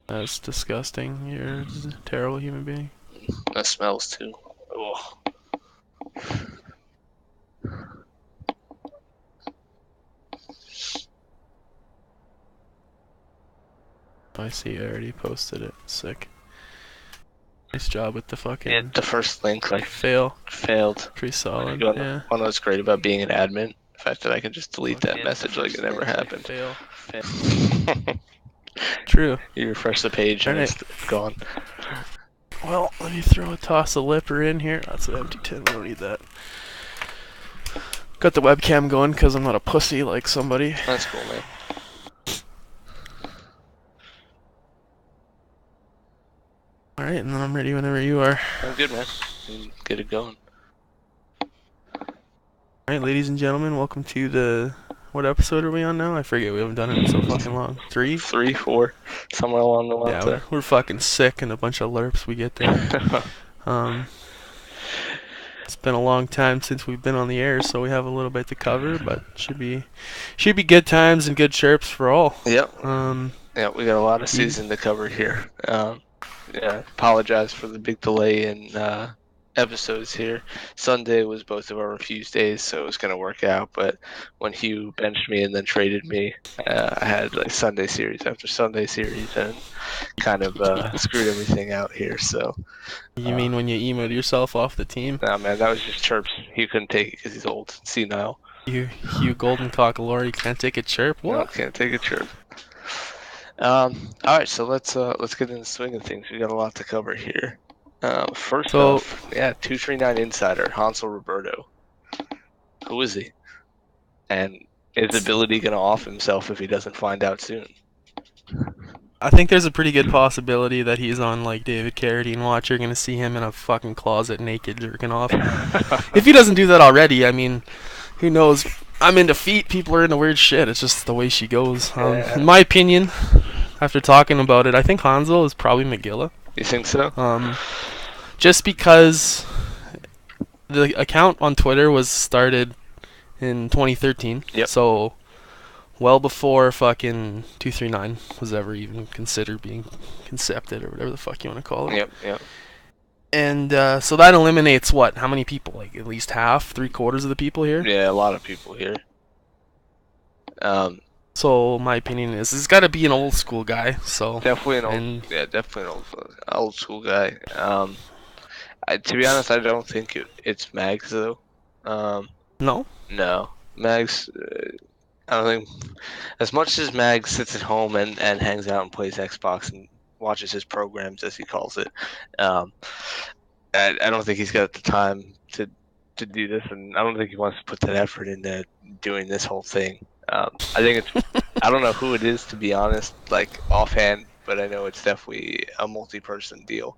That's disgusting. You're a terrible human being. That smells too. Oh. I see you already posted it. Sick. Nice job with the fucking Yeah, the first link like failed. failed. Pretty solid. You Yeah. know what's great about being an admin? The fact that I can just delete that Fucking message like it never happened. Fail. True. You refresh the page and Alright. it's gone. Well, let me throw a toss of lipper in here. That's an empty tin. We don't need that. Got the webcam going because I'm not a pussy like somebody. That's cool, man. Alright, and then I'm ready whenever you are. I'm good, man. Get it going. Alright, ladies and gentlemen, welcome to the... What episode are we on now? I forget, we haven't done it in so fucking long. 3? 3, 4, somewhere along the line. Yeah, we're fucking sick and a bunch of lerps we get there. It's been a long time since we've been on the air, so we have a little bit to cover, but should be good times and good chirps for all. Yep. Yeah, we got a lot of season to cover here. Yeah, apologize for the big delay in episodes here. Sunday was both of our refused days, so it was going to work out. But when Hugh benched me and then traded me, I had like Sunday series after Sunday series and kind of screwed everything out here. So you mean when you emoted yourself off the team? Nah, man, that was just chirps. He couldn't take it because he's old, senile. You golden cockalore, you can't take a chirp? What? No, can't take a chirp. All right, so let's get in the swing of things. We got a lot to cover here. First off, yeah, 239 Insider, Hansel Roberto. Who is he? And is ability going to off himself if he doesn't find out soon? I think there's a pretty good possibility that he's on like David Carradine watch. You're gonna see him in a fucking closet naked jerking off. If he doesn't do that already, I mean, who knows? I'm into feet. People are into weird shit. It's just the way she goes. In my opinion, after talking about it, I think Hansel is probably McGilla. You think so? Just because the account on Twitter was started in 2013. Yep. So well before fucking 239 was ever even considered being concepted or whatever the fuck you want to call it. Yep. And so that eliminates what? How many people? Like at least half, 3/4 of the people here? Yeah, a lot of people here. So my opinion is he's got to be an old school guy. So definitely definitely an old school guy. To be honest, I don't think it's Mags though. No, Mags. I don't think as much as Mags sits at home and hangs out and plays Xbox and watches his programs as he calls it. I don't think he's got the time to do this, and I don't think he wants to put that effort into doing this whole thing. I think it's I don't know who it is, to be honest, like offhand, but I know it's definitely a multi-person deal.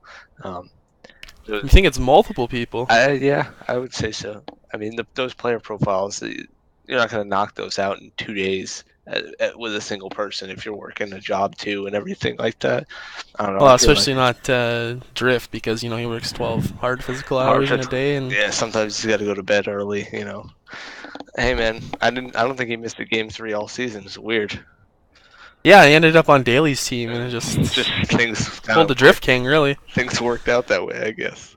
You think it's multiple people? Yeah, I would say so. I mean, those player profiles, you're not going to knock those out in 2 days with a single person if you're working a job too and everything like that. I don't know. Well, especially not Drift, because he works 12 hard physical hours in a day, and yeah, sometimes he's got to go to bed early. Hey man, I don't think he missed a game 3 all season. It's weird. Yeah, he ended up on Daly's team, and it just things pulled the Drift King, really. Things worked out that way, I guess.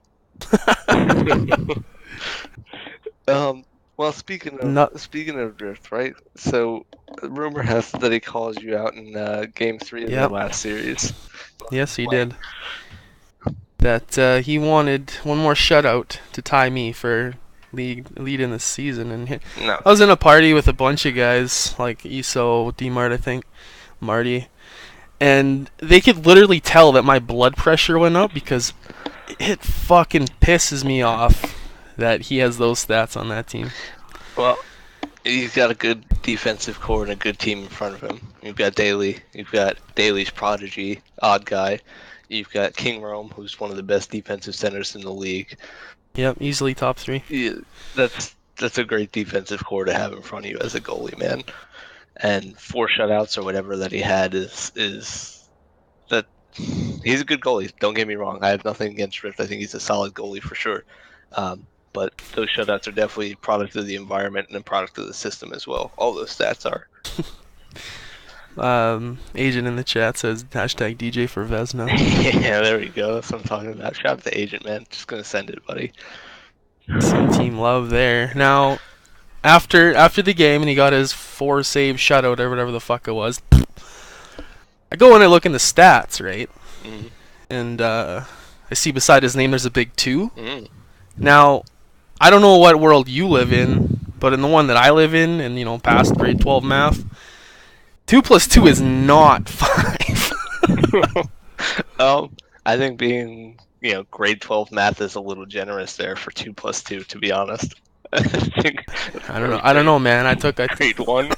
Well, speaking of Drift, right? So, rumor has it that he calls you out in Game 3 of the last series. Yes, he did. That he wanted one more shutout to tie me for lead in the season, and I was in a party with a bunch of guys like Iso, D-Mart, I think, Marty, and they could literally tell that my blood pressure went up because it fucking pisses me off that he has those stats on that team. Well, he's got a good defensive core and a good team in front of him. You've got Daly. You've got Daly's prodigy, Odd Guy. You've got King Rome, who's one of the best defensive centers in the league. Yep, easily top 3. Yeah, that's a great defensive core to have in front of you as a goalie, man. And 4 shutouts or whatever that he had is that he's a good goalie. Don't get me wrong. I have nothing against Drift. I think he's a solid goalie for sure. But those shutouts are definitely a product of the environment and a product of the system as well. All those stats are. Agent in the chat says hashtag DJ for Vesna. Yeah, there we go. That's what I'm talking about. Shout out to Agent, man. Just gonna send it, buddy. Some team love there. Now, after the game and he got his 4 save shutout or whatever the fuck it was, I go and I look in the stats, right? Mm. And I see beside his name there's a big 2. Mm. Now, I don't know what world you live in, but in the one that I live in, and past grade 12 math, 2 plus 2 is not 5. I think being grade 12 math is a little generous there for 2 plus 2. To be honest, I don't know. I don't know, man. I took grade 1,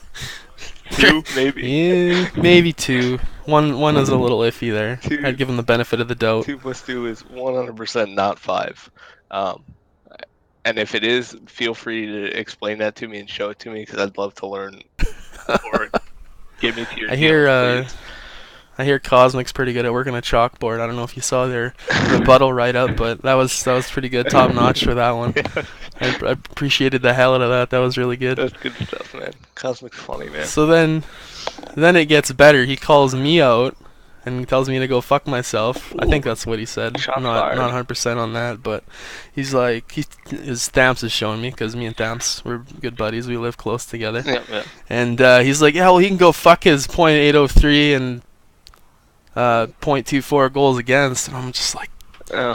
2 maybe. Yeah, maybe 2. One is a little iffy there. I'd give him the benefit of the doubt. 2 plus 2 is 100% not 5. And if it is, feel free to explain that to me and show it to me because I'd love to learn. Or give me to your I hear Cosmic's pretty good at working a chalkboard. I don't know if you saw their rebuttal write-up, but that was pretty good, top notch for that one. I appreciated the hell out of that. That was really good. That's good stuff, man. Cosmic's funny, man. So then it gets better. He calls me out and tells me to go fuck myself. Ooh. I think that's what he said. I'm not 100% on that, but he's like, his Thamps is showing me because me and Thamps, we're good buddies. We live close together. Yeah. And he's like, yeah, well, he can go fuck his .803 and .24 goals against, and I'm just like, oh.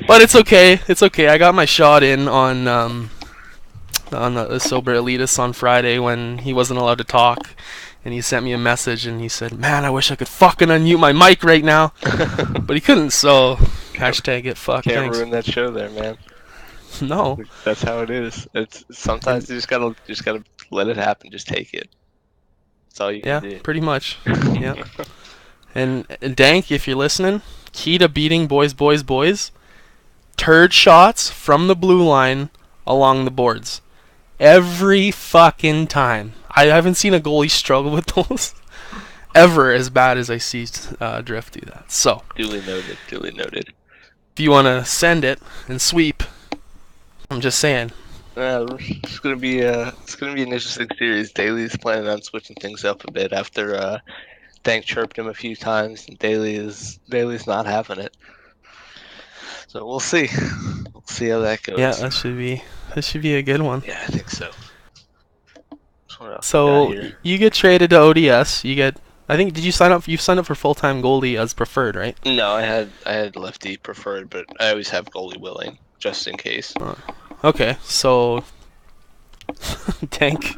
But it's okay. It's okay. I got my shot in on the Sober Elitist on Friday when he wasn't allowed to talk, and he sent me a message and he said, "Man, I wish I could fucking unmute my mic right now," but he couldn't. So hashtag get fucked. Can't ruin that show there, man. No, that's how it is. It's sometimes you just gotta let it happen. Just take it. That's all you can do. Yeah, pretty much. Yeah. And Dank, if you're listening, key to beating boys, turd shots from the blue line along the boards. Every fucking time. I haven't seen a goalie struggle with those ever as bad as I see Drift do that. So duly noted. If you want to send it and sweep, I'm just saying. It's gonna be an interesting series. Daly's planning on switching things up a bit after Dank chirped him a few times, and Daly's not having it. So we'll see. We'll see how that goes. Yeah, that should be a good one. Yeah, I think so. So you get traded to ODS. I think did you sign up? You signed up for full-time goalie as preferred, right? No, I had lefty preferred, but I always have goalie willing just in case. Okay, so Dank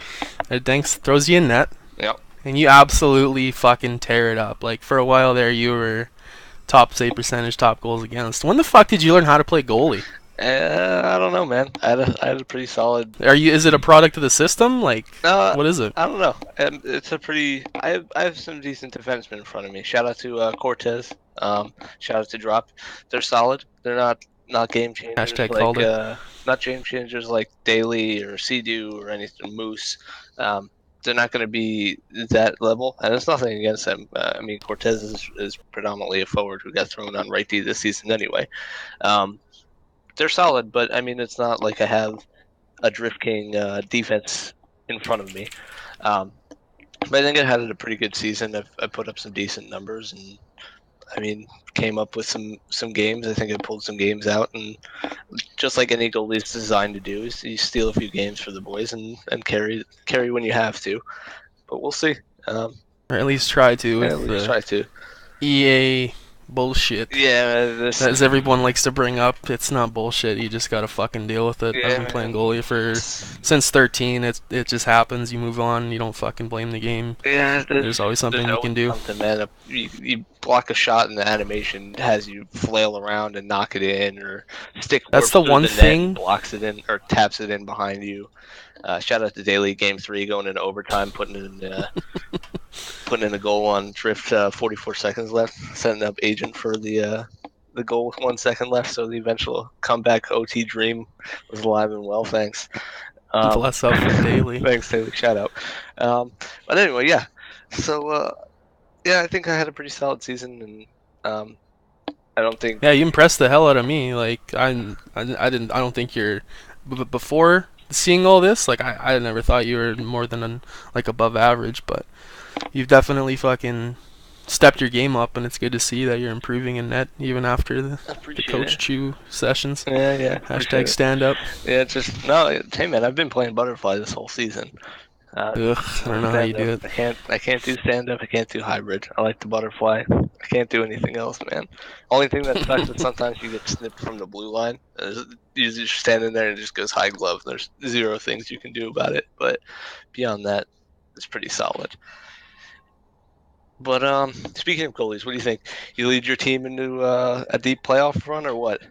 throws you in net. Yep. And you absolutely fucking tear it up. Like for a while there, you were top save percentage, top goals against. When the fuck did you learn how to play goalie? I don't know, man. I had a pretty solid. Is it a product of the system? Like, what is it? I don't know. It's a pretty. I have some decent defensemen in front of me. Shout out to Cortez. Shout out to Drop. They're solid. They're not game changers. Hashtag called it. Not game changers like Daly or Sea-Doo or anything. Moose. They're not going to be that level, and it's nothing against them. I mean, Cortez is predominantly a forward who got thrown on right D this season anyway. They're solid, but I mean, it's not like I have a Drift King defense in front of me. But I think I had a pretty good season. I put up some decent numbers, and I mean, came up with some games. I think I pulled some games out, and just like any goalie is designed to do, is you steal a few games for the boys and carry when you have to. But we'll see. Or at least try to. At least try to. EA bullshit. Yeah, as everyone likes to bring up, it's not bullshit. You just gotta fucking deal with it. Yeah, I've been playing goalie since 13. It just happens. You move on. You don't fucking blame the game. Yeah, there's always something you can do. Man, you block a shot and the animation has you flail around and knock it in, or stick. That's the one thing. Blocks it in or taps it in behind you. Shout out to Daily Game 3 going into overtime, putting in a goal on Drift. 44 seconds left, setting up Agent for the goal with 1 second left. So the eventual comeback OT dream was alive and well. Thanks. Bless up for Daily. Thanks, Daily. Shout out. But anyway, yeah. So yeah, I think I had a pretty solid season, and I don't think. Yeah, you impressed the hell out of me. Like I don't think you're before seeing all this, like I never thought you were more than like above average, but you've definitely fucking stepped your game up, and it's good to see that you're improving in net even after the Coach Chew sessions. Yeah. Hashtag stand up. Yeah, just no. Hey man, I've been playing butterfly this whole season. Ugh, I don't know how you do it. I can't do stand up. I can't do hybrid. I like the butterfly. I can't do anything else, man. Only thing that sucks is sometimes you get snipped from the blue line. You're just standing there and it just goes high glove. There's zero things you can do about it. But beyond that, it's pretty solid. But speaking of goalies, what do you think? You lead your team into a deep playoff run or what?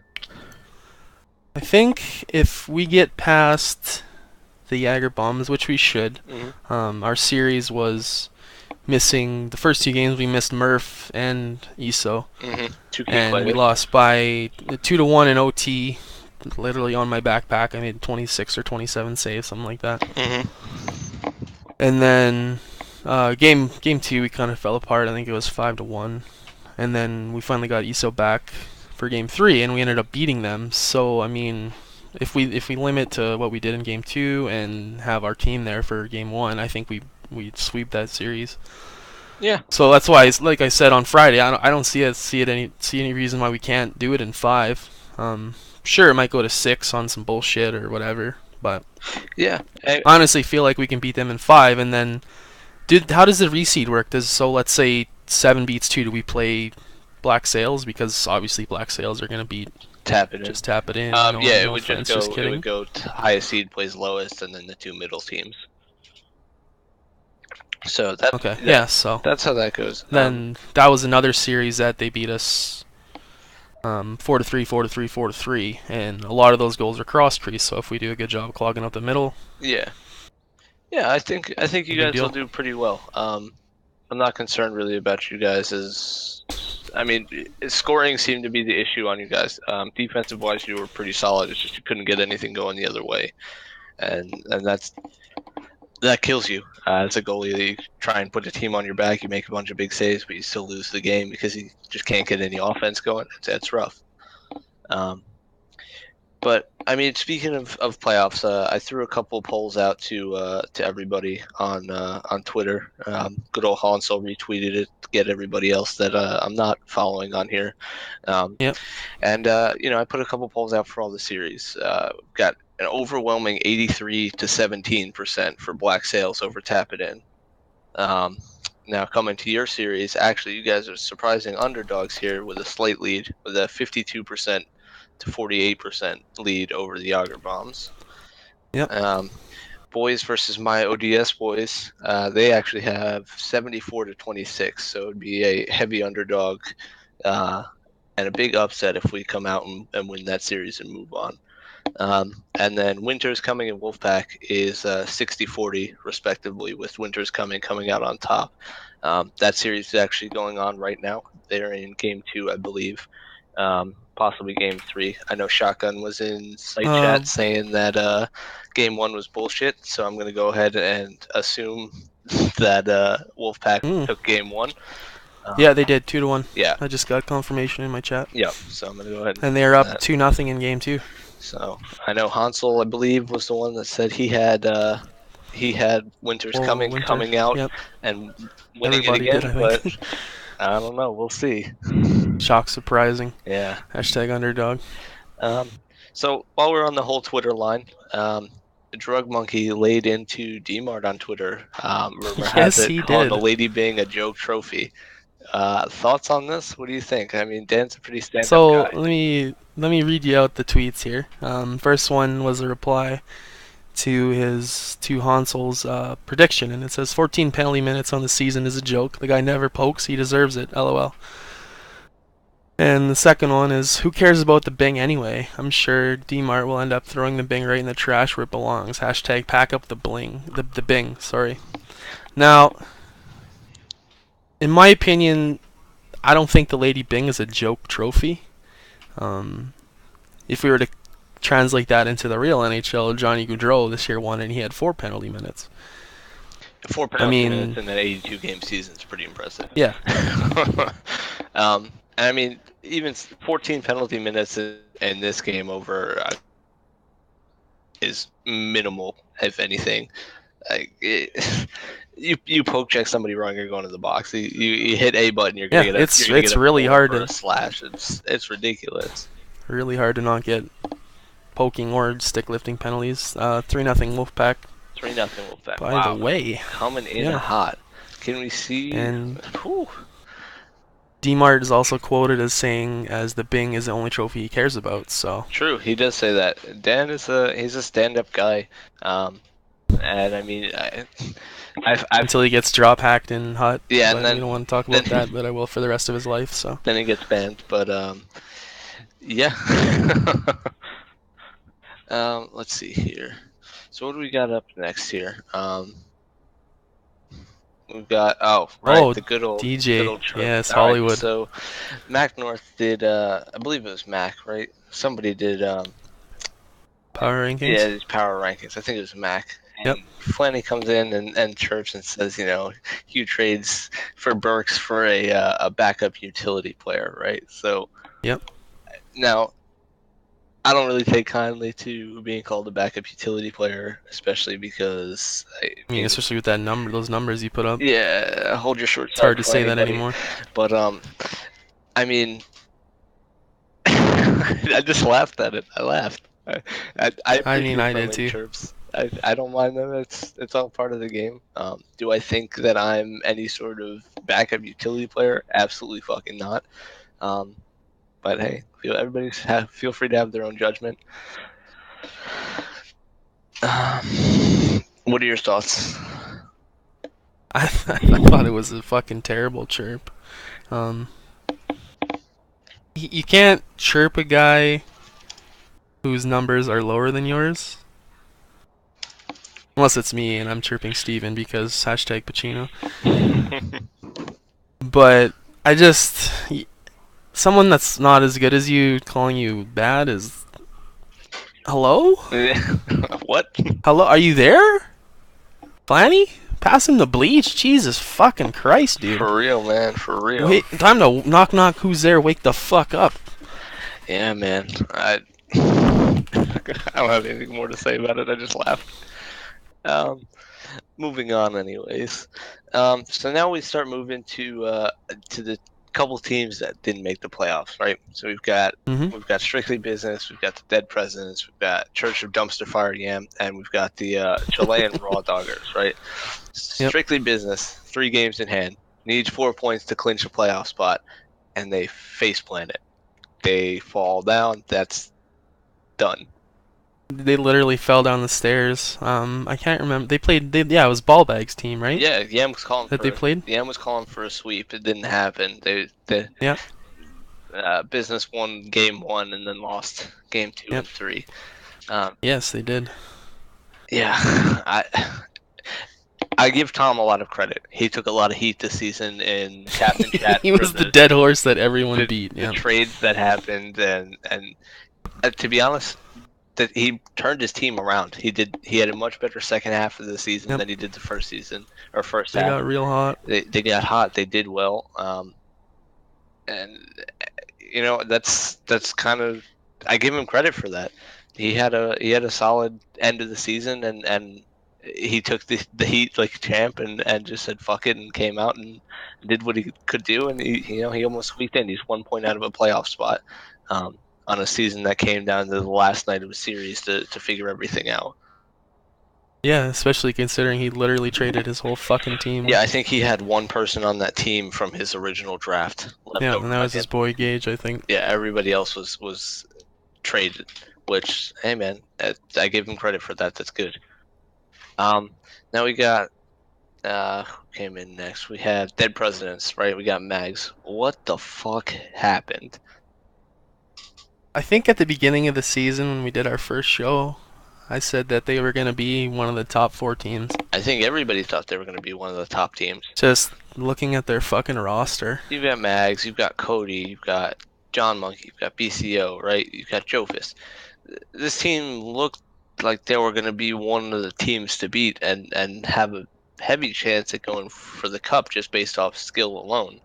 I think if we get past the Jagger Bombs, which we should, our series was missing the first 2 games. We missed Murph and Iso, and we lost by 2-1 in OT. Literally on my backpack, I made 26 or 27 saves, something like that. And then game 2, we kind of fell apart. I think it was 5-1, and then we finally got Iso back for game 3, and we ended up beating them. So I mean, if we limit to what we did in game 2 and have our team there for game 1, I think we sweep that series. Yeah. So that's why, like I said on Friday, I don't see any reason why we can't do it in 5. Sure, it might go to 6 on some bullshit or whatever, but yeah, I honestly feel like we can beat them in 5, and then how does the reseed work? Let's say 7 beats 2. Do we play Black Sails? Because obviously Black Sails are gonna beat. Tap it in. Just tap it in. It would go highest seed plays lowest, and then the 2 middle teams. So that. Okay. Yeah. So that's how that goes. Then that was another series that they beat us 4-3, 4-3, 4-3, and a lot of those goals are cross crease. So if we do a good job clogging up the middle. Yeah. I think you guys will do pretty well. I'm not concerned really about you guys. I mean, scoring seemed to be the issue on you guys. Defensive wise, you were pretty solid. It's just you couldn't get anything going the other way, and that kills you as a goalie. You try and put a team on your back, you make a bunch of big saves, but you still lose the game because you just can't get any offense going. It's rough. But I mean, speaking of playoffs, I threw a couple polls out to everybody on Twitter. Good old Hansel retweeted it to get everybody else that I'm not following on here. Yep. And I put a couple polls out for all the series. Got an overwhelming 83 to 17% for Black Sails over Tap It In. Now coming to your series, actually, you guys are surprising underdogs here with a slight lead, with a 52% to 48% lead over the Yager Bombs. Yep. Boys versus my ODS boys, they actually have 74 to 26, so it would be a heavy underdog and a big upset if we come out and win that series and move on. And then Winters Coming and Wolfpack is 60-40 respectively, with Winters coming out on top. That series is actually going on right now. They're in game 2, I believe. Possibly game 3. I know Shotgun was in site chat saying that game 1 was bullshit, so I'm going to go ahead and assume that Wolfpack took game 1. Yeah, they did 2-1. Yeah, I just got confirmation in my chat. Yep. So I'm going to go ahead. And they're up 2-0 in game 2. So I know Hansel, I believe, was the one that said he had Winters coming out and winning Everybody it again, did, but I don't know. We'll see. Shock surprising. Yeah. Hashtag underdog. So while we're on the whole Twitter line, the Drug Monkey laid into Dmart on Twitter. Rumor has it, he calling did. the lady being a joke trophy. Thoughts on this? What do you think? I mean, Dan's a pretty stand-up guy. So let me read you out the tweets here. First one was a reply to Hansel's prediction, and it says 14 penalty minutes on the season is a joke. The guy never pokes. He deserves it. LOL. And the second one is, who cares about the Bing anyway? I'm sure Dmart will end up throwing the Bing right in the trash where it belongs. Hashtag pack up the bling. The Bing, sorry. Now, in my opinion, I don't think the Lady Bing is a joke trophy. If we were to translate that into the real NHL, Johnny Gaudreau this year won, and he had 4 penalty minutes. 4 penalty minutes in an 82-game season is pretty impressive. Yeah. I mean, even 14 penalty minutes in this game over is minimal, if anything. Like you poke check somebody wrong, you're going to the box. You hit A button, you're gonna get it's really hard or to a slash. It's ridiculous. Really hard to not get poking or stick lifting penalties. 3-0 Wolfpack. 3-0 Wolfpack. By wow, the way, coming in hot. Can we see? And whew. D-Mart is also quoted as saying, "As the Bing is the only trophy he cares about." So true, he does say that. Dan he's a stand-up guy, and I mean, I've until he gets drop hacked in Hut. Yeah, but and then we don't want to talk about that, but I will for the rest of his life. So then he gets banned, but yeah. Let's see here. So what do we got up next here? We've got the good old DJ. Good old yes, All Hollywood. Right, so Mac North did I believe it was Mac, right? Somebody did power rankings. Yeah, these power rankings. I think it was Mac. Yep. Flanny comes in and chirps and says, Hugh trades for Burks for a backup utility player, right? So yep. Now, I don't really take kindly to being called a backup utility player, especially because especially with those numbers you put up. Yeah, hold your short. It's hard to say that anymore. But I mean, I just laughed at it. I laughed. I mean, I did too. Chirps. I don't mind them. It's all part of the game. Do I think that I'm any sort of backup utility player? Absolutely fucking not. But hey, feel free to have their own judgment. What are your thoughts? I thought it was a fucking terrible chirp. You can't chirp a guy whose numbers are lower than yours. Unless it's me and I'm chirping Steven because #Pacino. But I just... Someone that's not as good as you calling you bad is... Hello? What? Hello? Are you there? Flanny? Pass him the Bleach? Jesus fucking Christ, dude. For real, man. For real. Wait, time to knock knock, who's there? Wake the fuck up. Yeah, man. I don't have anything more to say about it. I just laughed. Moving on, anyways. So now we start moving to the couple teams that didn't make the playoffs, right? So we've got Strictly Business, we've got the Dead Presidents, we've got Church of Dumpster Fire Yam, and we've got the Chilean Raw Doggers, right? Yep. Strictly Business, 3 games in hand, needs 4 points to clinch a playoff spot, and they faceplant it. They fall down. That's done. They literally fell down the stairs. I can't remember. They played. It was Ballbag's team, right? Yeah, Yam was calling they played. Yam was calling for a sweep. It didn't happen. Business won game 1 and then lost game 2 and 3. Yes, they did. Yeah, I give Tom a lot of credit. He took a lot of heat this season in Captain Chat. He was the dead horse that everyone beat. The trades that happened, and to be honest, that he turned his team around. He had a much better second half of the season than he did the first season or first half. They got real hot. They got hot. They did well. And that's kind of, I give him credit for that. He had a solid end of the season, and he took the heat like champ and just said fuck it and came out and did what he could do, and he almost squeaked in. He's 1 point out of a playoff spot. On a season that came down to the last night of a series to figure everything out. Yeah, especially considering he literally traded his whole fucking team. Yeah, I think he had one person on that team from his original draft. Yeah, and that was his boy Gage, I think. Yeah, everybody else was traded, which, hey man, I give him credit for that. That's good. Now we got who came in next? We had Dead Presidents, right? We got Mags. What the fuck happened? I think at the beginning of the season when we did our first show, I said that they were going to be one of the top 4 teams. I think everybody thought they were going to be one of the top teams. Just looking at their fucking roster. You've got Mags, you've got Cody, you've got John Monkey, you've got BCO, right? You've got Jofist. This team looked like they were going to be one of the teams to beat and have a heavy chance at going for the cup just based off skill alone.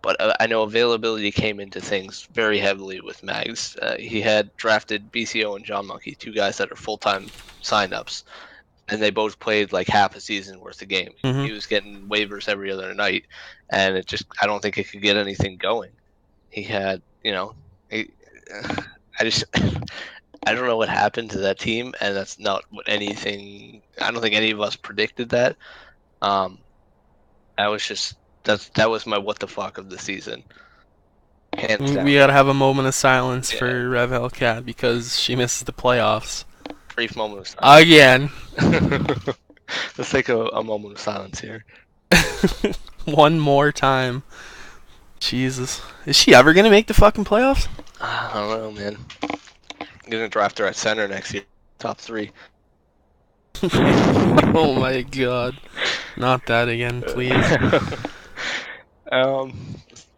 But I know availability came into things very heavily with Mags. He had drafted BCO and John Monkey, two guys that are full-time signups, and they both played like half a season worth of games. Mm-hmm. He was getting waivers every other night, and I don't think it could get anything going. He had, he, I just, I don't know what happened to that team, and that's not what anything. I don't think any of us predicted that. Um, I was just that was my what the fuck of the season, hands down. We gotta have a moment of silence Yeah, for Rev Hellcat because she misses the playoffs brief moment of silence. again. Let's take a moment of silence here. One more time. Jesus, is she ever gonna make the fucking playoffs? I don't know, man. I'm gonna draft her at center next year, top 3. Oh my god, not that again, please.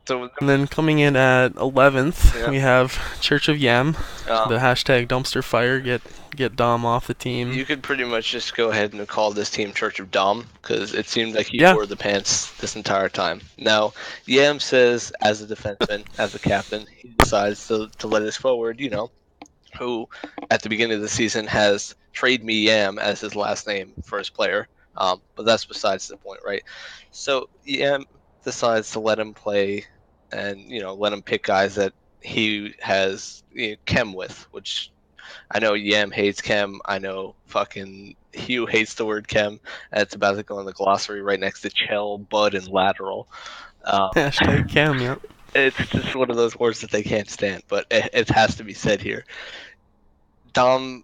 So And then coming in at 11th, yeah. we have Church of Yam. The hashtag dumpster fire, get Dom off the team. You could pretty much just go ahead and call this team Church of Dom, because it seemed like he wore the pants this entire time. Now, Yam says, as a defenseman, as a captain, he decides to let his forward, who at the beginning of the season has Trade Me Yam as his last name for his player. But that's besides the point, right? So Yam decides to let him play and, let him pick guys that he has chem with, which I know Yam hates chem. I know fucking Hugh hates the word chem. And it's about to go in the glossary right next to Chell, Bud, and Lateral. Hashtag chem, yep. It's just one of those words that they can't stand, but it has to be said here. Dom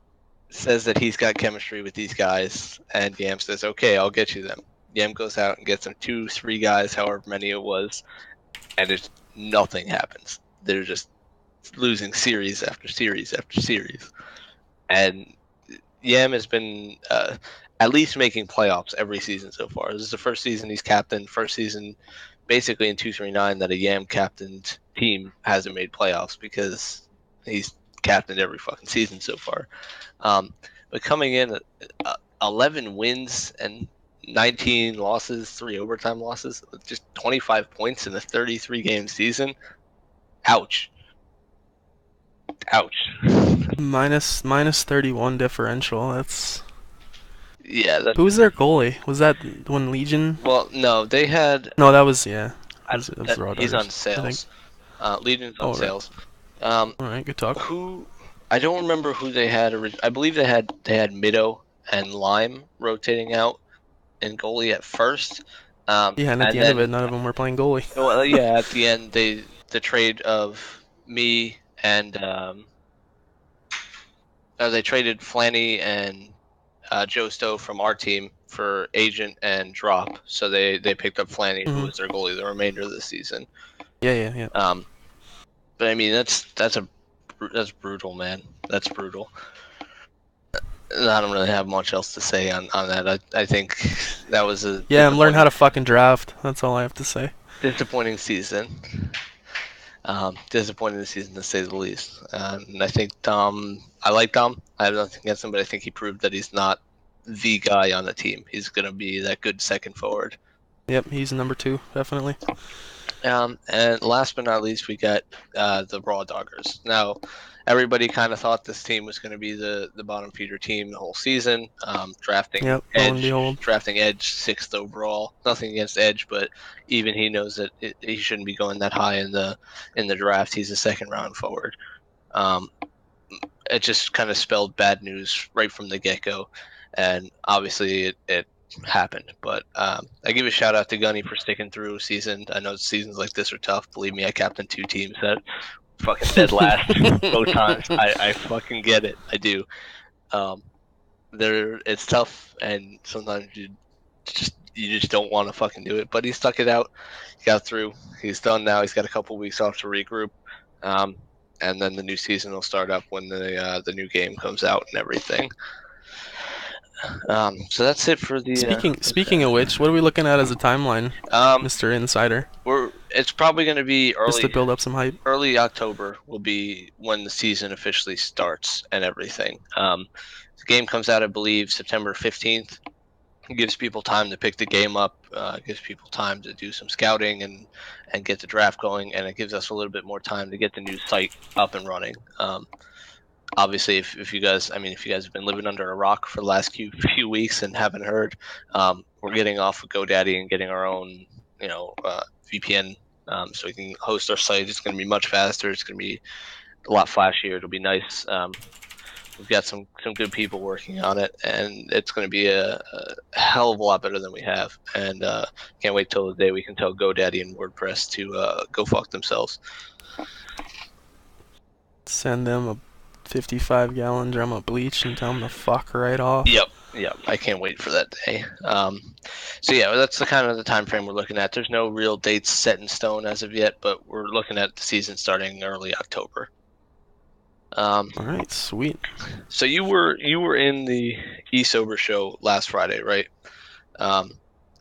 says that he's got chemistry with these guys, and Yam says, okay, I'll get you them. Yam goes out and gets them 2-3 guys, however many it was, and nothing happens. They're just losing series after series after series. And Yam has been at least making playoffs every season so far. This is the first season he's captained, first season basically in 239 that a Yam captained team hasn't made playoffs, because he's captained every fucking season so far. But coming in at 11 wins and 19 losses, 3 overtime losses, just 25 points in a 33 game season. Ouch. Minus 31 differential. That's yeah. Who was their goalie? Was that when Legion? Well, no, they had. No, that was That was Raw He's on sales. Legion's on sales. All right, good talk. I don't remember who they had. I believe they had Mido and Lime rotating out in goalie at first. And at the end of it, none of them were playing goalie. Well, yeah, at the end, the trade of me and they traded Flanny and Joe Stowe from our team for Agent and Drop. So they picked up Flanny, who was their goalie the remainder of the season. Yeah. But I mean, that's brutal, man. That's brutal. I don't really have much else to say on that. I think that was a I'm learning how to fucking draft. That's all I have to say. Disappointing season. Disappointing season to say the least. And I think Dom. I like Dom. I have nothing against him, but I think he proved that he's not the guy on the team. He's gonna be that good second forward. Yep, he's number 2, definitely. And last but not least, we got the Raw Doggers. Now, everybody kind of thought this team was going to be the bottom feeder team the whole season. Drafting Edge 6th overall. Nothing against Edge, but even he knows that he shouldn't be going that high in the draft. He's a second round forward. It just kind of spelled bad news right from the get go, and obviously it happened. But I give a shout out to Gunny for sticking through a season. I know seasons like this are tough. Believe me, I captained 2 teams that fucking dead last both times. I fucking get it. I do. It's tough, and sometimes you just don't want to fucking do it. But he stuck it out. He got through. He's done now. He's got a couple weeks off to regroup. And then the new season will start up when the new game comes out and everything. So that's it for the. Speaking of which, what are we looking at as a timeline, Mr. Insider? It's probably going to be early. Just to build up some hype. Early October will be when the season officially starts and everything. The game comes out, I believe, September 15th. It gives people time to pick the game up, gives people time to do some scouting and get the draft going, and it gives us a little bit more time to get the new site up and running. Obviously, if you guys, if you guys have been living under a rock for the last few weeks and haven't heard, we're getting off of GoDaddy and getting our own, VPN, so we can host our site. It's going to be much faster. It's going to be a lot flashier. It'll be nice. We've got some good people working on it, and it's going to be a hell of a lot better than we have. And can't wait till the day we can tell GoDaddy and WordPress to go fuck themselves. Send them a 55-gallon drum of bleach and tell them to fuck right off. Yep. I can't wait for that day. So yeah, that's the kind of the time frame we're looking at. There's no real dates set in stone as of yet, but we're looking at the season starting early October. All right, sweet. So you were in the E-Sober show last Friday, right?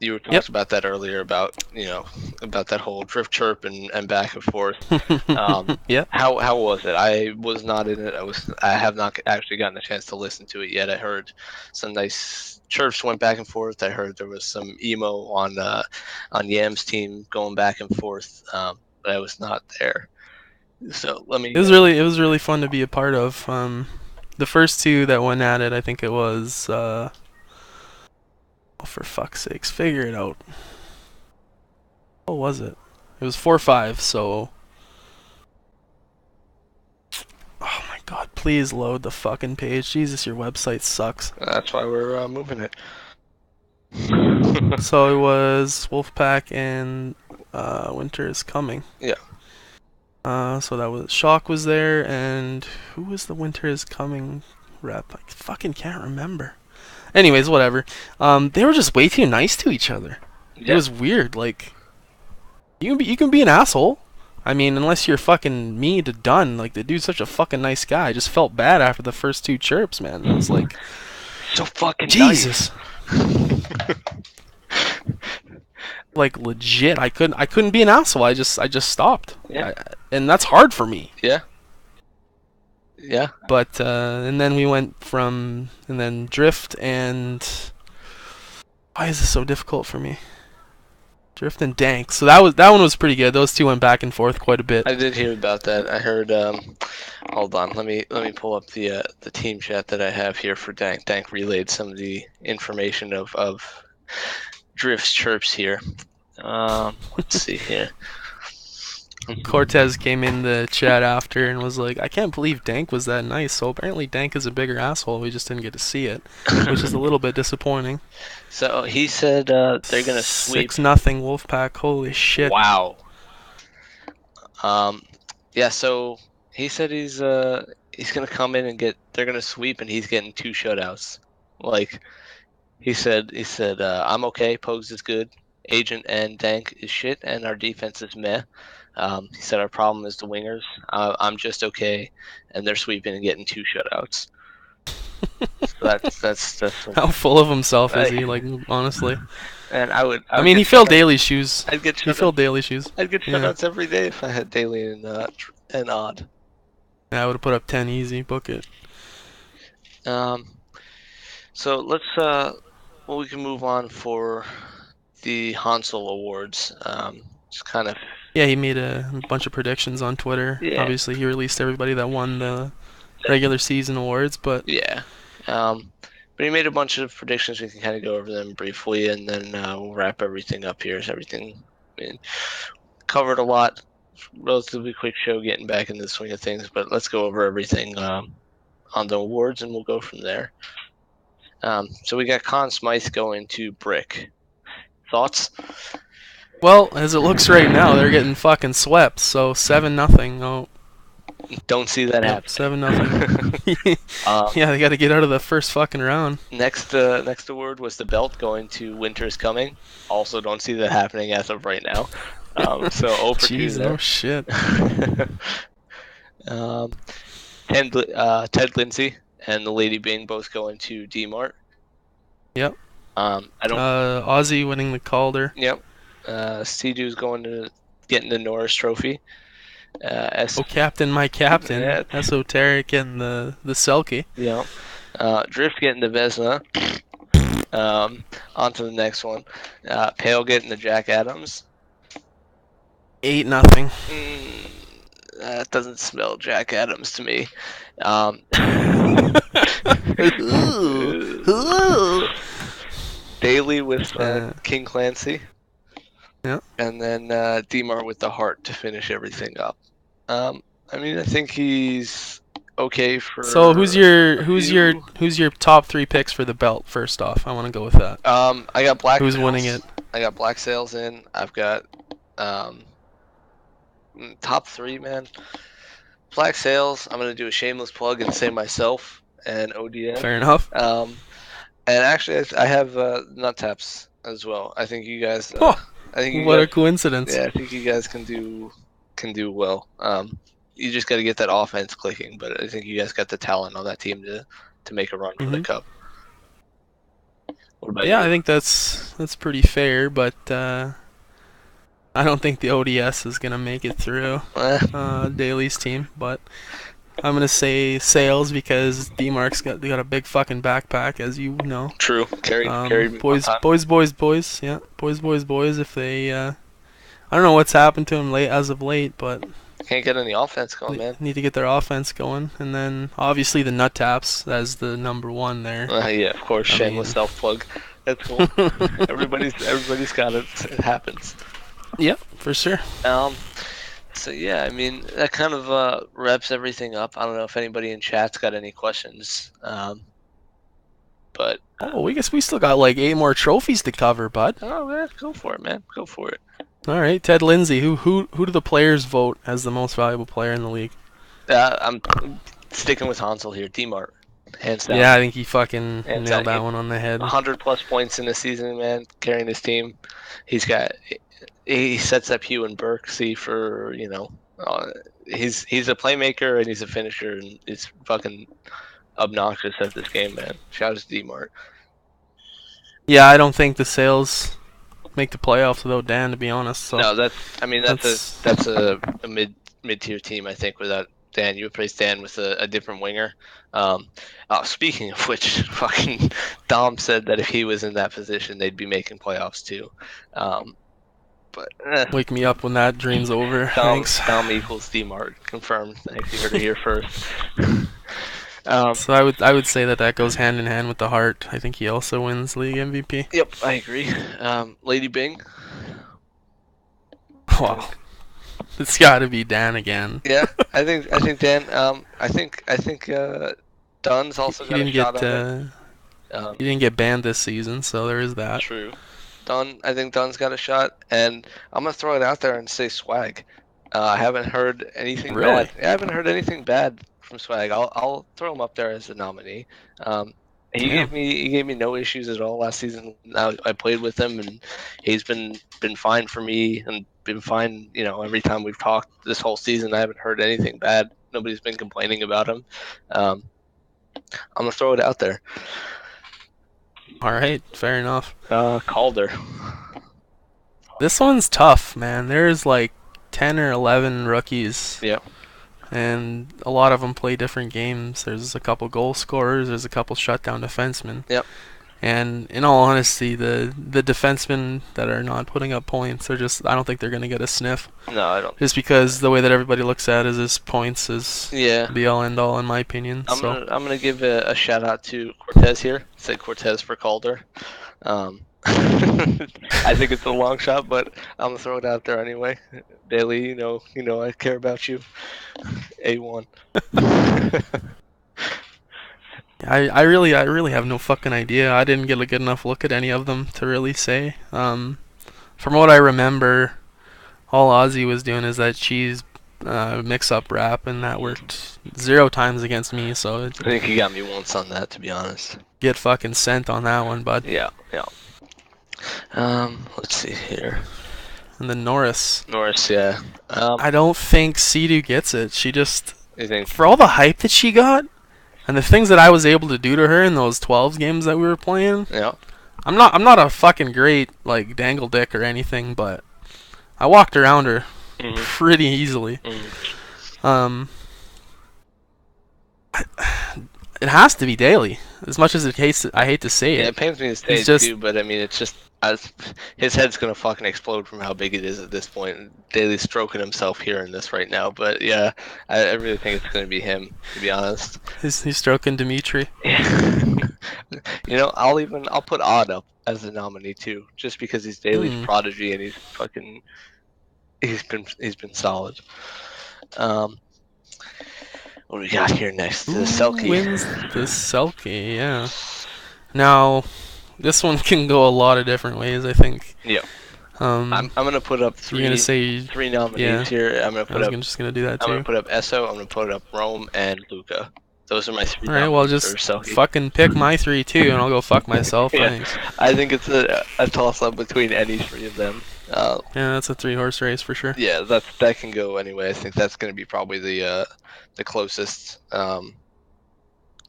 You were talking about that earlier about that whole drift chirp and back and forth. Yeah. How was it? I was not in it. I have not actually gotten a chance to listen to it yet. I heard some nice chirps went back and forth. I heard there was some emo on Yam's team going back and forth, but I was not there. So let me. It was really fun to be a part of. The first two that went at it, I think it was. Oh, for fuck's sakes, figure it out. What was it? It was 4-5. So. Oh my god! Please load the fucking page. Jesus, your website sucks. That's why we're moving it. So it was Wolfpack and Winter is Coming. Yeah. So that was Shock was there, and who was the Winter is Coming rep? I fucking can't remember. Anyways, whatever. They were just way too nice to each other. Yeah. It was weird. Like, you can be an asshole. I mean, unless you're fucking me to done. Like, the dude's such a fucking nice guy. I just felt bad after the first two chirps, man. I was like, so fucking Jesus. Nice. Like, legit, I couldn't be an asshole. I just stopped. Yeah. And that's hard for me. Yeah. But and then we went from Drift and why is this so difficult for me? Drift and Dank. So that one was pretty good. Those two went back and forth quite a bit. I did hear about that. I heard. Hold on. Let me pull up the team chat that I have here for Dank. Dank relayed some of the information of Drift's chirps here. Let's see here. Cortez came in the chat after and was like, I can't believe Dank was that nice. So apparently Dank is a bigger asshole. We just didn't get to see it, which is a little bit disappointing. So he said they're going to sweep. 6-0 Wolfpack. Holy shit. Wow. Yeah, so he said he's going to come in and they're going to sweep and he's getting 2 shutouts. Like, he said, I'm okay. Pogues is good. Agent and Dank is shit, and our defense is meh. He said our problem is the wingers. I'm just okay, and they're sweeping and getting 2 shutouts. So that's how full of himself is he? Like, honestly. And I mean, he filled Daily shoes. I'd get he filled Daily shoes. I'd get shutouts every day if I had Daily and Odd. Yeah, I would have put up 10 easy. Book it. So let's we can move on for the Hansel Awards. Just kind of. Yeah, he made a bunch of predictions on Twitter. Yeah. Obviously, he released everybody that won the regular season awards, but yeah. But he made a bunch of predictions. We can kind of go over them briefly, and then we'll wrap everything up here. Everything, covered a lot. Relatively quick show, getting back into the swing of things. But let's go over everything on the awards, and we'll go from there. So we got Conn Smythe going to Brick. Thoughts? Well, as it looks right now, they're getting fucking swept. So 7-0. Oh. Don't see that happen. 7-0. Yeah, they got to get out of the first fucking round. Next award was the belt going to Winter's Coming. Also, don't see that happening as of right now. So 0 for 2 there. Oh shit. Ted Lindsay and the Lady Bing both going to D-Mart. Yep. I don't. Ozzy winning the Calder. Yep. Seedu's getting the Norris Trophy. Captain, my captain. Yeah. Esoteric and the Selkie. Yeah. Drift getting the Vesna. On to the next one. Pale getting the Jack Adams. 8-0. That doesn't smell Jack Adams to me. Daly with King Clancy. Yeah. And then Demar with the heart to finish everything up. I mean, I think he's okay for. So who's your top 3 picks for the belt? First off, I want to go with that. I got Black. Who's Sails. winning it? I got Black Sails in. I've got top 3, man. Black Sails. I'm gonna do a shameless plug and say myself and ODN. Fair enough. And actually, I have Nut Taps as well. I think you guys. I think what a coincidence. Yeah, I think you guys can do well. You just got to get that offense clicking, but I think you guys got the talent on that team to make a run for the cup. What about you? I think that's pretty fair, but I don't think the ODS is gonna make it through Daly's team. But I'm gonna say Sales because D-Mark's got a big fucking backpack, as you know. True. Carried boys. Yeah, boys. If they, I don't know what's happened to him as of late, but can't get any offense going, man. Need to get their offense going, and then obviously the Nut Taps as the number 1 there. Yeah, of course, shameless self plug. That's cool. everybody's got it. It happens. Yep, for sure. So yeah, I mean that kind of wraps everything up. I don't know if anybody in chat's got any questions, but we still got like 8 more trophies to cover, bud. Oh man, go for it, man. Go for it. All right, Ted Lindsay. Who do the players vote as the most valuable player in the league? I'm sticking with Hansel here. D-Mart, hands down. Yeah, I think he fucking nailed that one on the head. 100+ points in the season, man. Carrying his team. He sets up Hugh and Berksey for he's a playmaker and he's a finisher and he's fucking obnoxious at this game, man. Shout out to D-Mart. Yeah, I don't think the Sales make the playoffs without Dan, to be honest. So no, that's a mid-tier team, I think, without Dan. You replace Dan with a different winger. Speaking of which, fucking Dom said that if he was in that position, they'd be making playoffs too. Wake me up when that dream's over. Thanks. Dom equals D-Mart. Confirmed. Thanks. You heard it here first. So I would say that goes hand in hand with the heart. I think he also wins league MVP. Yep, I agree. Lady Bing. Wow, it's got to be Dan again. Yeah, I think Dan. I think Dunn's also got a shot on it. He didn't get banned this season, so there is that. True. I think Dunn's got a shot, and I'm gonna throw it out there and say Swag. I haven't heard anything bad. Yeah, I haven't heard anything bad from Swag. I'll throw him up there as a nominee. He gave me no issues at all last season. I played with him, and he's been fine for me and been fine. Every time we've talked this whole season, I haven't heard anything bad. Nobody's been complaining about him. I'm gonna throw it out there. All right, fair enough. Calder. This one's tough, man. There's like 10 or 11 rookies. Yeah. And a lot of them play different games. There's a couple goal scorers. There's a couple shutdown defensemen. Yep. And in all honesty, the defensemen that are not putting up points are I don't think they're going to get a sniff. No, I don't. Just because the way that everybody looks at it is points is the all end all in my opinion. I'm gonna give a shout out to Cortez here. Say Cortez for Calder. I think it's a long shot, but I'm gonna throw it out there anyway. Bailey, you know I care about you. A1. I really have no fucking idea. I didn't get a good enough look at any of them to really say. From what I remember, all Ozzy was doing is that cheese mix-up rap, and that worked 0 times against me. So I think he got me once on that, to be honest. Get fucking sent on that one, bud. Yeah. Let's see here. And then Norris, yeah. I don't think Sea-Doo gets it. She just, you think? For all the hype that she got, and the things that I was able to do to her in those 12 games that we were playing. Yeah. I'm not a fucking great like dangle dick or anything, but I walked around her pretty easily. It has to be Daly. as much as I hate to say it. Yeah, it pains me to say it too, but I mean, it's just his head's gonna fucking explode from how big it is at this point. Daly's stroking himself hearing this right now, but yeah, I really think it's gonna be him, to be honest. He's stroking Dimitri. You know, I'll put Odd up as the nominee too, just because he's Daly's prodigy and he's been solid. What do we got here next? The Selkie. Wins the Selkie, yeah. Now, this one can go a lot of different ways, I think. Yeah. I'm gonna put up three nominees here. Just gonna do that too. I'm gonna put up Esso. I'm gonna put up Rome and Luca. Those are my 3. Alright, well, just fucking pick my 3 too, and I'll go fuck myself. Yeah. Thanks. I think it's a toss-up between any 3 of them. Yeah, that's a 3-horse race for sure. Yeah, that can go anyway. I think that's going to be probably the closest. I think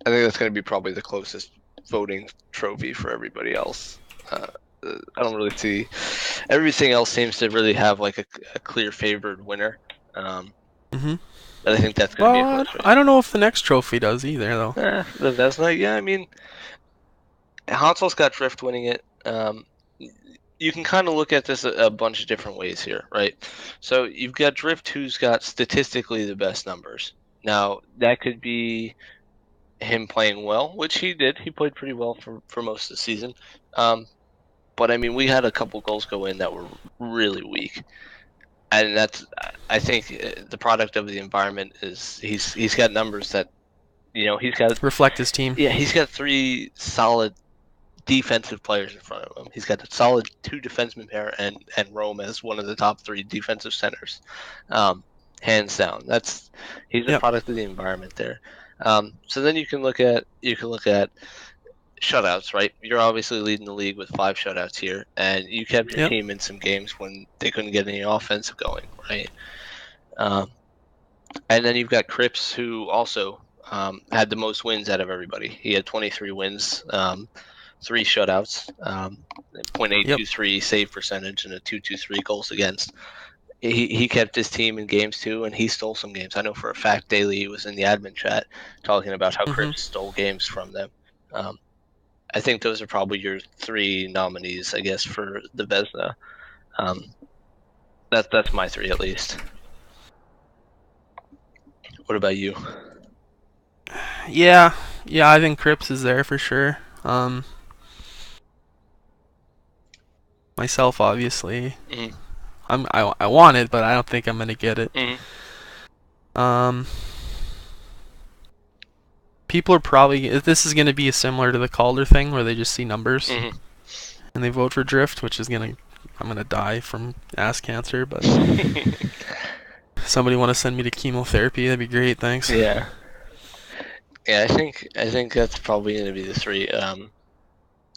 that's going to be probably the closest voting trophy for everybody else. I don't really see. Everything else seems to really have like a clear favored winner. But I think that's going to be a close race. I don't know if the next trophy does either, though. That's not. Yeah, I mean, Hansel's got Drift winning it. You can kind of look at this a bunch of different ways here, right? So you've got Drift, who's got statistically the best numbers. Now, that could be him playing well, which he did. He played pretty well for most of the season. But, I mean, we had a couple goals go in that were really weak. And I think the product of the environment is he's got numbers that, he's got... reflect his team. Yeah, he's got 3 solid defensive players in front of him. He's got a solid 2 defenseman pair and Rome as one of the top 3 defensive centers, hands down. He's a product of the environment there. So then you can look at shutouts, right? You're obviously leading the league with 5 shutouts here, and you kept your team in some games when they couldn't get any offense going, right? And then you've got Cripps, who also had the most wins out of everybody. He had 23 wins. 3 shutouts, 0.823 save percentage, and a 2.23 goals against. He kept his team in games too, and he stole some games. I know for a fact Daly was in the admin chat talking about how Cripps stole games from them. I think those are probably your 3 nominees, I guess, for the Vezina. That's my 3 at least. What about you? Yeah, I think Cripps is there for sure. Myself, obviously. I want it, but I don't think I'm gonna get it. People are probably... This is gonna be similar to the Calder thing, where they just see numbers and they vote for Drift, which is gonna... I'm gonna die from ass cancer, but somebody want to send me to chemotherapy? That'd be great. Thanks. Yeah. I think that's probably gonna be the 3.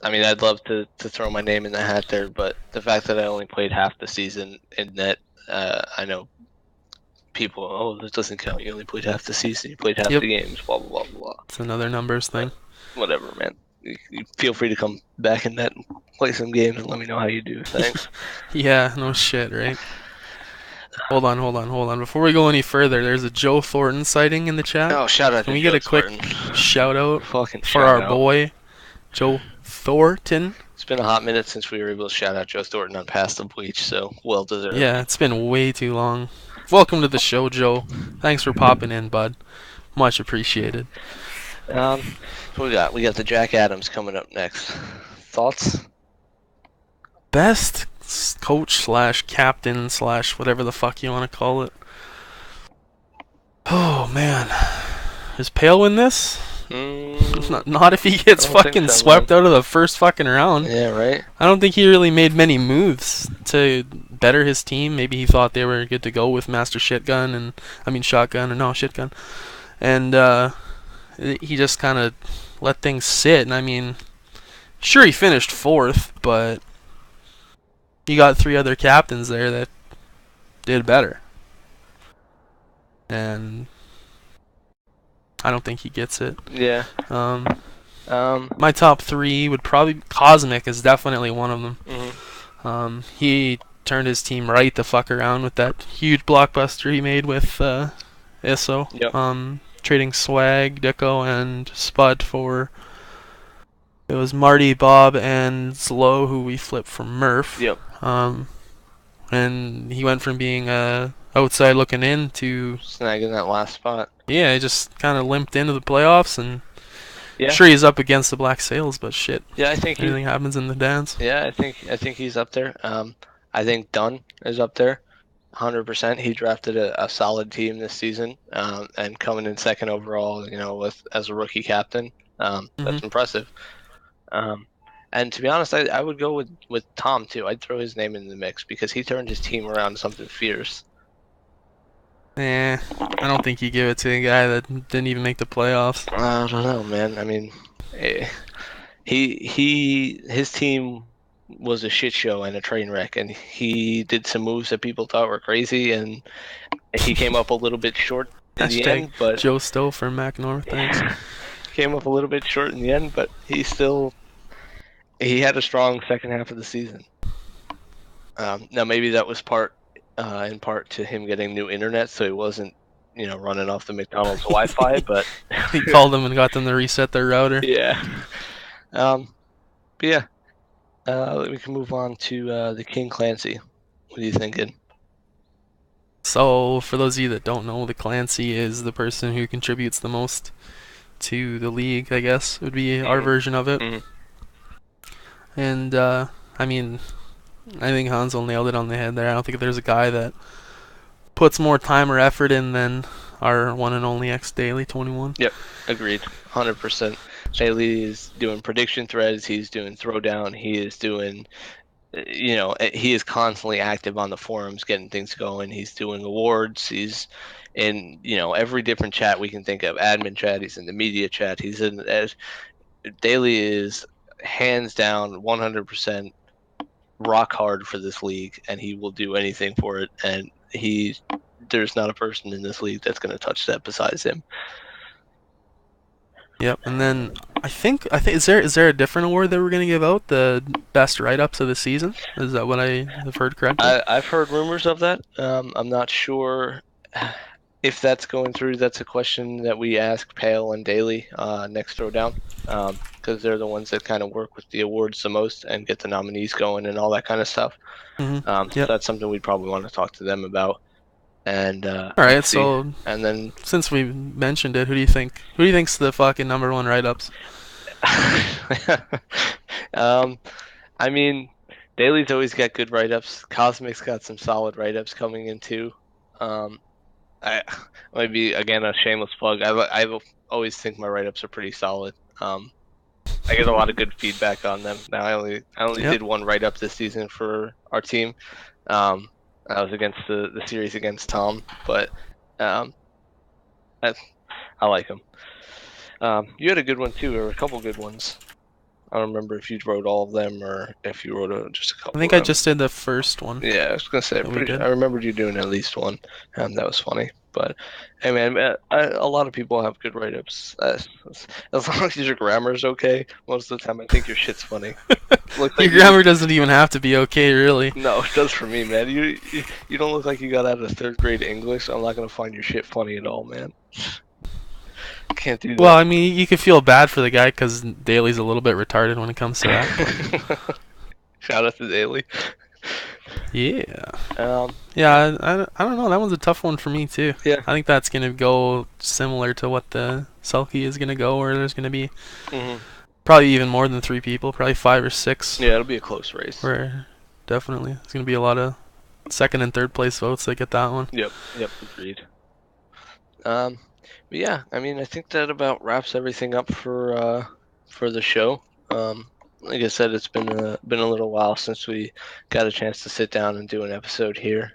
I mean, I'd love to throw my name in the hat there, but the fact that I only played half the season in net, I know people, this doesn't count. You only played half the season. You played half the games, blah, blah, blah, blah. It's another numbers thing. Whatever, man. You feel free to come back in net and play some games and let me know how you do. Thanks. Yeah, no shit, right? Hold on. Before we go any further, there's a Joe Thornton sighting in the chat. Oh, shout out to Joe. Can we get a quick shout out for our boy, Joe Thornton? It's been a hot minute since we were able to shout out Joe Thornton on Past the Bleach, so well deserved. Yeah, it's been way too long. Welcome to the show, Joe. Thanks for popping in, bud. Much appreciated. What we got? We got the Jack Adams coming up next. Thoughts? Best coach / captain / whatever the fuck you want to call it. Oh, man. Does Pale win this? Not if he gets fucking swept out of the first fucking round. Yeah, right. I don't think he really made many moves to better his team. Maybe he thought they were good to go with Master Shotgun, and he just kind of let things sit. And I mean, sure, he finished 4th, but you got 3 other captains there that did better, and I don't think he gets it. Yeah. My top 3 would probably... Cosmic is definitely one of them. He turned his team right the fuck around with that huge blockbuster he made with Isso. Yep. Trading Swag, Dicko, and Spud for It was Marty, Bob, and Zlo, who we flipped from Murph. Yep. And he went from being outside looking in to snagging that last spot. Yeah, he just kind of limped into the playoffs, and yeah. Sure he's up against the Black Sails, but shit. Yeah, I think anything happens in the dance. Yeah, I think he's up there. I think Dunn is up there, 100%. He drafted a solid team this season, and coming in second overall, as a rookie captain, that's impressive. And to be honest, I would go with Tom too. I'd throw his name in the mix because he turned his team around to something fierce. I don't think you give it to a guy that didn't even make the playoffs. I don't know, man. I mean, his team was a shit show and a train wreck, and he did some moves that people thought were crazy, and he came up a little bit short in the end. But Joe Stowe from Mac North, thanks. Came up a little bit short in the end, but he had a strong second half of the season. Now maybe that was in part to him getting new internet, so he wasn't, running off the McDonald's Wi-Fi. But he called them and got them to reset their router. Yeah. But yeah, we can move on to the King Clancy. What are you thinking? So, for those of you that don't know, the Clancy is the person who contributes the most to the league, I guess, would be our version of it. And, I mean, I think Hansel nailed it on the head there. I don't think there's a guy that puts more time or effort in than our one and only Daily 21. Yep, agreed, 100%. Daily is doing prediction threads. He's doing throwdown. He is doing, he is constantly active on the forums, getting things going. He's doing awards. He's in, every different chat we can think of. Admin chat. He's in the media chat. He's in. Daily is hands down 100% rock hard for this league, and he will do anything for it. And there's not a person in this league that's going to touch that besides him. Yep, and then I think is there a different award that we're gonna give out? The best write-ups of the season? Is that what I have heard correctly? I've heard rumors of that. I'm not sure if that's going through. That's a question that we ask Pale and Daly next Throwdown, because they're the ones that kind of work with the awards the most and get the nominees going and all that kind of stuff. So that's something we'd probably want to talk to them about. And all right, so and then since we mentioned it, who do you think? Who do you think's the fucking number one write-ups? I mean, Daly's always got good write-ups. Cosmic's got some solid write-ups coming in too. I might be again a shameless plug. I always think my write-ups are pretty solid. I get a lot of good feedback on them. Now I only did one write-up this season for our team. I was against the series against Tom, but I like him. You had a good one too, or a couple good ones. I don't remember if you wrote all of them or if you wrote just a couple. I think I just did the first one. Yeah, I was gonna say. I remembered you doing at least one, and that was funny. But hey, man, a lot of people have good write-ups. As long as your grammar is okay, most of the time I think your shit's funny. Your grammar doesn't even have to be okay, really. No, it does for me, man. You don't look like you got out of 3rd grade English. I'm not gonna find your shit funny at all, man. Can't do that. Well, I mean, you could feel bad for the guy because Daly's a little bit retarded when it comes to that. Shout out to Daly. Yeah. I don't know. That one's a tough one for me too. Yeah. I think that's gonna go similar to what the Selkie is gonna go, where there's gonna be probably even more than 3 people, probably 5 or 6. Yeah, it'll be a close race. Where definitely there's gonna be a lot of 2nd and 3rd place votes that get that one. Yep, agreed. But yeah, I mean, I think that about wraps everything up for the show. Like I said, it's been a little while since we got a chance to sit down and do an episode here.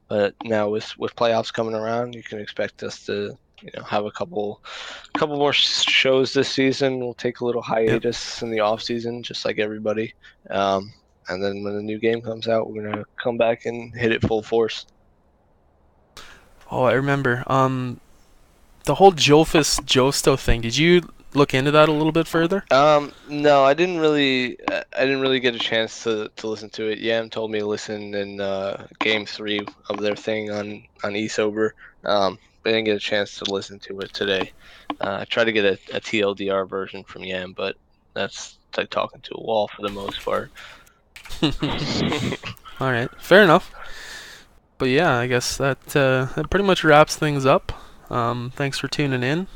But now with playoffs coming around, you can expect us to have a couple more shows this season. We'll take a little hiatus in the off season, just like everybody. And then when the new game comes out, we're gonna come back and hit it full force. Oh, I remember. The whole Josto thing. Did you look into that a little bit further? No, I didn't really get a chance to listen to it. Yam told me to listen in game 3 of their thing on eSober. I didn't get a chance to listen to it today. I tried to get a TLDR version from Yam, but that's like talking to a wall for the most part. All right, fair enough. But yeah, I guess that pretty much wraps things up. Thanks for tuning in.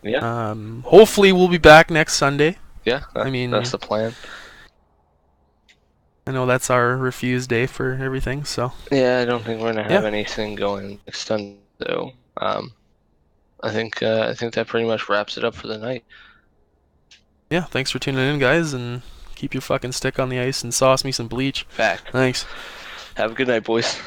Yeah. Hopefully we'll be back next Sunday. Yeah, I mean, that's the plan. I know that's our refuse day for everything, so. Yeah, I don't think we're gonna have anything going next Sunday, though. I think that pretty much wraps it up for the night. Yeah, thanks for tuning in, guys, and keep your fucking stick on the ice and sauce me some bleach. Fact. Thanks. Have a good night, boys.